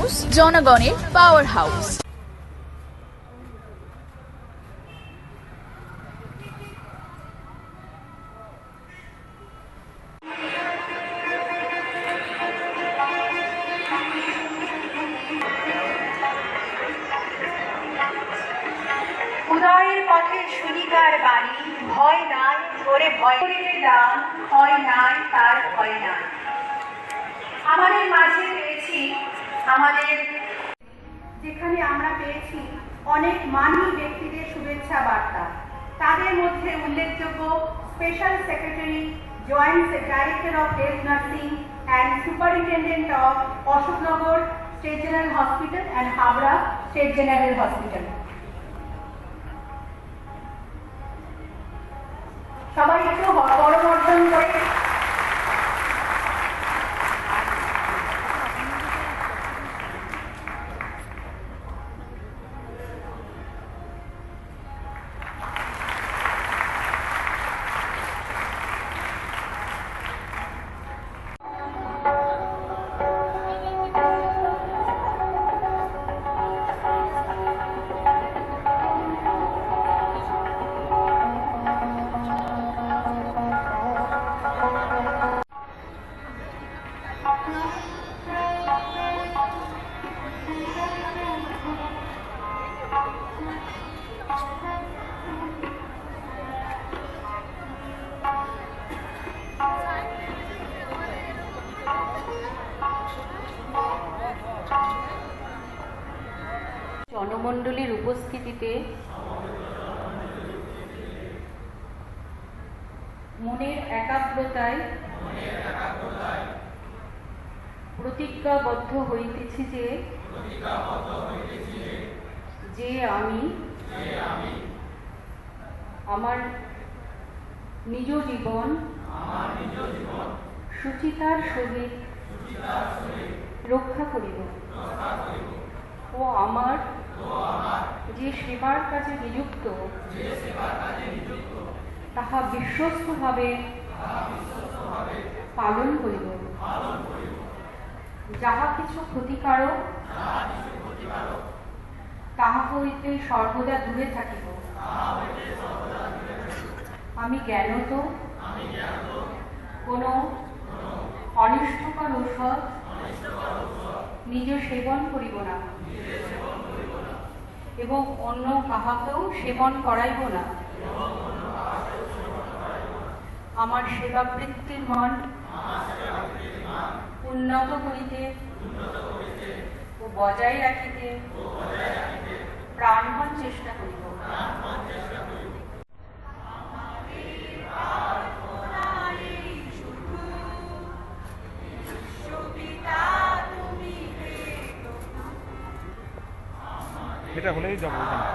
News, জনগণের power house. উদয়ের পথে শুনিকার বাণী, ভয় নাই ওরে ভয় করিলে দান, হয় নাই তার ভয় নাই। আমাদের মাঝে পেয়েছি যেখানে আমরা পেয়েছি অনেক মাননীয় ব্যক্তিদের শুভেচ্ছা বার্তা। তাদের মধ্যে উল্লেখযোগ্য special secretary, joint director of health nursing and superintendent of Ashoknagar state general hospital and Habra state general hospital. সবাই একটু করমর্দন করে জনমণ্ডলীর উপস্থিতিতে মনের একাগ্রতায় প্রতিজ্ঞাবদ্ধ হইতেছি যে আমি আমার নিজ জীবন সুচিতার সহিত রক্ষা করিব ও আমার যে সেবার কাজে নিযুক্ত তাহা বিশ্বস্তভাবে পালন করিব। যাহা কিছু ক্ষতিকারক তাহা হইতে সর্বদা দূরে থাকিব। আমি জ্ঞানত কোনো অনিষ্টকর ঔষধ নিজে সেবন করিব না এবং অন্য কাহাকেও সেবন করাইব না। আমার সেবাবৃত্তির মান উন্নত করিতে ও বজায় রাখিতে প্রাণপণ চেষ্টা করিব। এটা হলেই যাবো ওখানে।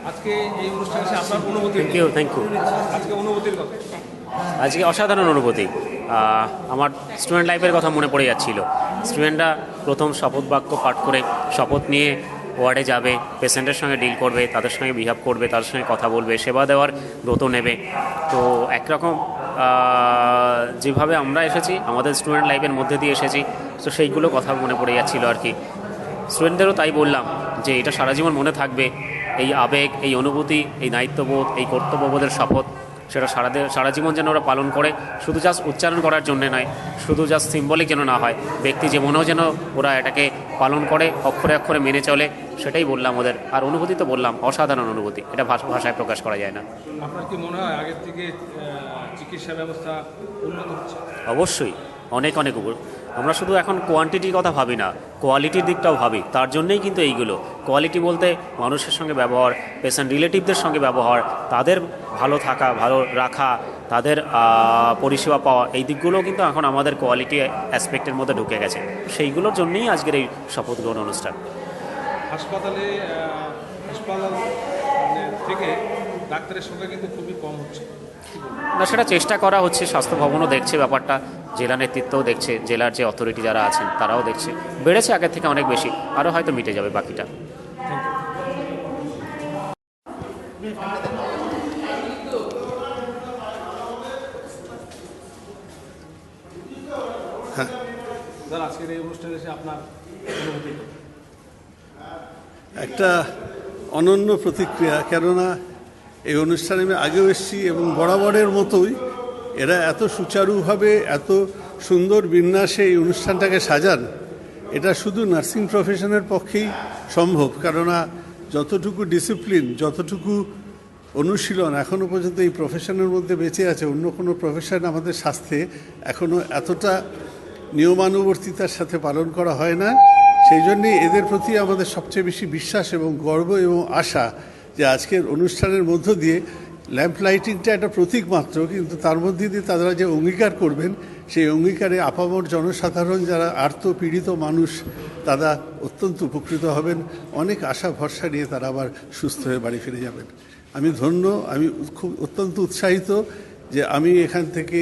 আজকে এই অনুষ্ঠানে এসে আপনার অনুভূতি, থ্যাংক ইউ আজকে অনুভূতির কথা। আজকে অসাধারণ অনুভূতি। আমার স্টুডেন্ট লাইফের কথা মনে পড়ে যাচ্ছিল। স্টুডেন্টরা প্রথম শপথ বাক্য পাঠ করে শপথ নিয়ে ওয়ার্ডে যাবে, পেশেন্টের সঙ্গে ডিল করবে, তাদের সঙ্গে বিহেভ করবে, তাদের সঙ্গে কথা বলবে, সেবা দেওয়ার ব্রত নেবে। তো একরকম যেভাবে আমরা এসেছি, আমাদের স্টুডেন্ট লাইফের মধ্যে দিয়ে এসেছি, তো সেইগুলো কথা মনে পড়ে যাচ্ছিলো আর কি। স্টুডেন্টদেরও তাই বললাম যে এটা সারা জীবন মনে থাকবে, এই আবেগ, এই অনুভূতি, এই দায়িত্ববোধ, এই কর্তব্যবোধের শপথ, সেটা সারা জীবন যেন ওরা পালন করে, শুধু জাস্ট উচ্চারণ করার জন্যে নয়, শুধু জাস্ট সিম্বলিক যেন না হয়, ব্যক্তি জীবনেও যেন ওরা এটাকে পালন করে, অক্ষরে অক্ষরে মেনে চলে, সেটাই বললাম ওদের। আর অনুভূতি তো বললাম, অসাধারণ অনুভূতি, এটা ভাষায় প্রকাশ করা যায় না। আপনার কি মনে হয় আগের থেকে চিকিৎসা ব্যবস্থা উন্নত হচ্ছে? অবশ্যই, অনেক অনেক উপর। আমরা শুধু এখন কোয়ান্টিটির কথা ভাবি না, কোয়ালিটির দিকটাও ভাবি। তার জন্যই কিন্তু এইগুলো। কোয়ালিটি বলতে মানুষের সঙ্গে ব্যবহার, পেশেন্ট রিলেটিভদের সঙ্গে ব্যবহার, তাদের ভালো থাকা, ভালো রাখা, তাদের পরিষেবা পাওয়া, এই দিকগুলোও কিন্তু এখন আমাদের কোয়ালিটি অ্যাসপেক্টের মধ্যে ঢুকে গেছে। সেইগুলোর জন্যই আজকের এই শপথ গ্রহণ অনুষ্ঠান। হাসপাতাল থেকে ডাক্তারের সংখ্যা কিন্তু খুবই কম হচ্ছে না, সেটা চেষ্টা করা হচ্ছে। স্বাস্থ্য ভবনও দেখছে ব্যাপারটা, জেলা নেতৃত্বও দেখছে, জেলার যে অথরিটি যারা আছেন তারাও দেখছে। বেড়েছে আগের থেকে অনেক বেশি, আরও হয়তো মিটে যাবে বাকিটা। স্যার, আজকের এই অনুষ্ঠানে এসে আপনার অনুভূতি? একটা অনন্য প্রতিক্রিয়া, কেননা এই অনুষ্ঠানে আমি আগেও এসেছি এবং বরাবরের মতোই এরা এত সুচারুভাবে, এত সুন্দর বিন্যাসে এই অনুষ্ঠানটাকে সাজান। এটা শুধু নার্সিং প্রফেশনের পক্ষেই সম্ভব, কেননা যতটুকু ডিসিপ্লিন, যতটুকু অনুশীলন এখনও পর্যন্ত এই প্রফেশনের মধ্যে বেঁচে আছে, অন্য কোনো প্রফেশন আমাদের স্বাস্থ্যে এখনও এতটা নিয়মানুবর্তিতার সাথে পালন করা হয় না। সেই জন্যেই এদের প্রতি আমাদের সবচেয়ে বেশি বিশ্বাস এবং গর্ব এবং আশা যে আজকের অনুষ্ঠানের মধ্য দিয়ে ল্যাম্প লাইটিংটা একটা প্রতীক মাত্র, কিন্তু তার মধ্যে দিয়ে তারা যে অঙ্গীকার করবেন, সেই অঙ্গীকারে আপামর জনসাধারণ যারা আর্ত পীড়িত মানুষ, তারা অত্যন্ত উপকৃত হবেন। অনেক আশা ভরসা নিয়ে তারা আবার সুস্থ হয়ে বাড়ি ফিরে যাবেন। আমি ধন্য, আমি খুব অত্যন্ত উৎসাহিত যে আমি এখান থেকে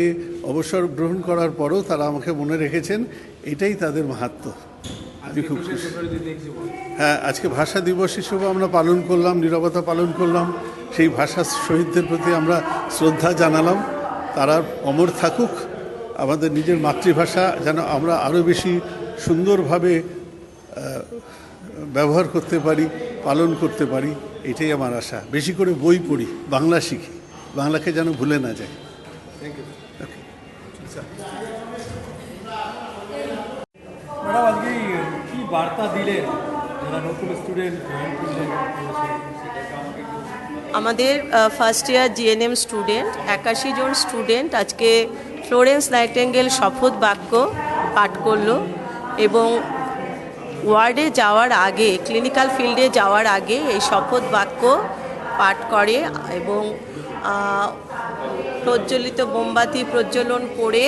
অবসর গ্রহণ করার পরও তারা আমাকে মনে রেখেছেন, এটাই তাদের মাহাত্ম্য। আমি খুব খুশি। হ্যাঁ, আজকে ভাষা দিবস হিসেবে আমরা পালন করলাম, নীরবতা পালন করলাম, সেই ভাষা শহীদদের প্রতি আমরা শ্রদ্ধা জানালাম। তারা অমর থাকুক, আমাদের নিজের মাতৃভাষা যেন আমরা আরও বেশি সুন্দরভাবে ব্যবহার করতে পারি, পালন করতে পারি, এটাই আমার আশা। বেশি করে বই পড়ি, বাংলা শিখি, বাংলাকে যেন ভুলে না যায়। Thank you. ম্যাডাম, আজকে কি বার্তা দিলেন যারা নতুন স্টুডেন্ট জয়েন করলেন? আমাদের ফার্স্ট ইয়ার জিএনএম স্টুডেন্ট 81 জন স্টুডেন্ট আজকে ফ্লোরেন্স নাইটেঙ্গেল শপথ বাক্য পাঠ করলো এবং ওয়ার্ডে যাওয়ার আগে, ক্লিনিক্যাল ফিল্ডে যাওয়ার আগে এই শপথ বাক্য পাঠ করে এবং প্রজ্বলিত মোমবাতি প্রজ্বলন করে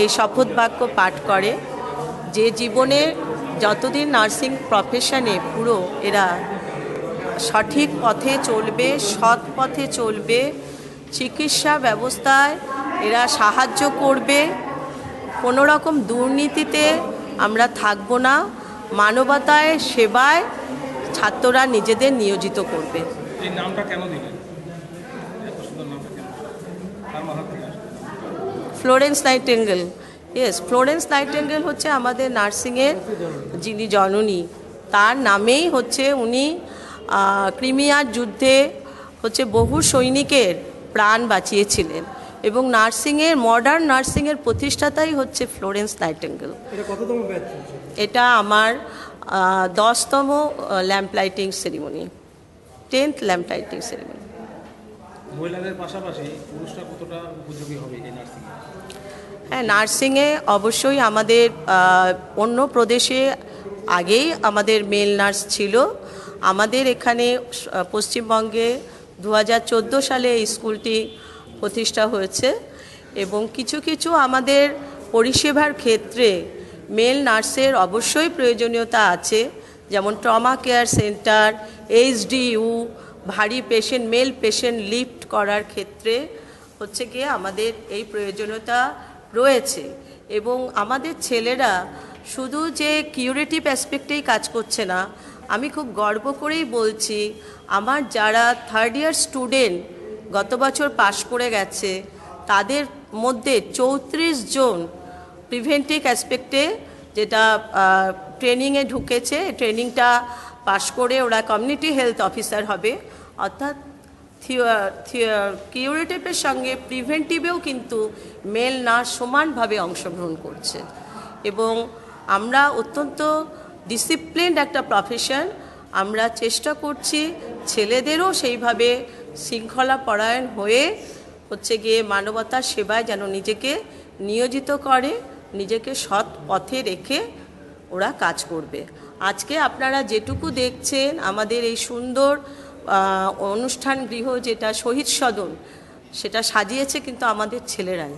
এই শপথ বাক্য পাঠ করে যে জীবনে যতদিন নার্সিং প্রফেশনে পুরো এরা সঠিক পথে চলবে, সৎ পথে চলবে, চিকিৎসা ব্যবস্থায় এরা সাহায্য করবে, কোনো রকম দুর্নীতিতে আমরা থাকবো না, মানবতায় সেবায় ছাত্ররা নিজেদের নিয়োজিত করবে। এই নামটা কেন দিলেন? এত সুন্দর নামটা কেন? তার মাথা থেকে Florence Nightingale. Yes, Florence Nightingale হচ্ছে আমাদের নার্সিংয়ের যিনি জননী, তার নামেই হচ্ছে উনি ক্রিমিয়ার যুদ্ধে হচ্ছে বহু সৈনিকের প্রাণ বাঁচিয়েছিলেন এবং নার্সিংয়ের, মডার্ন নার্সিংয়ের প্রতিষ্ঠাতাই হচ্ছে ফ্লোরেন্স নাইটেঙ্গেল। এটা কততম ব্যাচ? এটা আমার 10তম lamp lighting ceremony, 10th lamp lighting ceremony. মহিলাদের পাশাপাশি পুরুষরা কতটা উপযোগী হবে এই নার্সিং? হ্যাঁ, নার্সিংয়ে অবশ্যই আমাদের অন্য প্রদেশে আগেই আমাদের মেল নার্স ছিল। আমাদের এখানে পশ্চিমবঙ্গে 2014 সালে এই স্কুলটি প্রতিষ্ঠা হয়েছে এবং কিছু কিছু আমাদের পরিষেবার ক্ষেত্রে মেল নার্সের অবশ্যই প্রয়োজনীয়তা আছে, যেমন ট্রমা কেয়ার সেন্টার, HDU, ভারী পেশেন্ট মেল পেশেন্ট লিফট করার ক্ষেত্রে হচ্ছে গিয়ে আমাদের এই প্রয়োজনীয়তা রয়েছে। এবং আমাদের ছেলেরা শুধু যে কিউরেটিভ অ্যাসপেক্টেই কাজ করছে না, আমি খুব গর্ব করেই বলছি, আমার যারা থার্ড ইয়ার স্টুডেন্ট গত বছর পাশ করে গেছে তাদের মধ্যে 34 জন প্রিভেন্টিভ অ্যাসপেক্টে যেটা ট্রেনিংয়ে ঢুকেছে, ট্রেনিংটা পাশ করে ওরা কমিউনিটি হেলথ অফিসার হবে। অর্থাৎ কিউরেটিভের সঙ্গে প্রিভেন্টিভেও কিন্তু মেল নার্স সমানভাবে অংশগ্রহণ করছে। এবং আমরা অত্যন্ত ডিসিপ্লিনড একটা প্রফেশন, আমরা চেষ্টা করছি ছেলেদেরও সেইভাবে শৃঙ্খলা পরায়ণ হয়ে হচ্ছে গিয়ে মানবতার সেবায় যেন নিজেকে নিয়োজিত করে, নিজেকে সৎ পথে রেখে ওরা কাজ করবে। আজকে আপনারা যেটুকু দেখছেন আমাদের এই সুন্দর অনুষ্ঠান গৃহ যেটা শহীদ সদন, সেটা সাজিয়েছে কিন্তু আমাদের ছেলেরাই।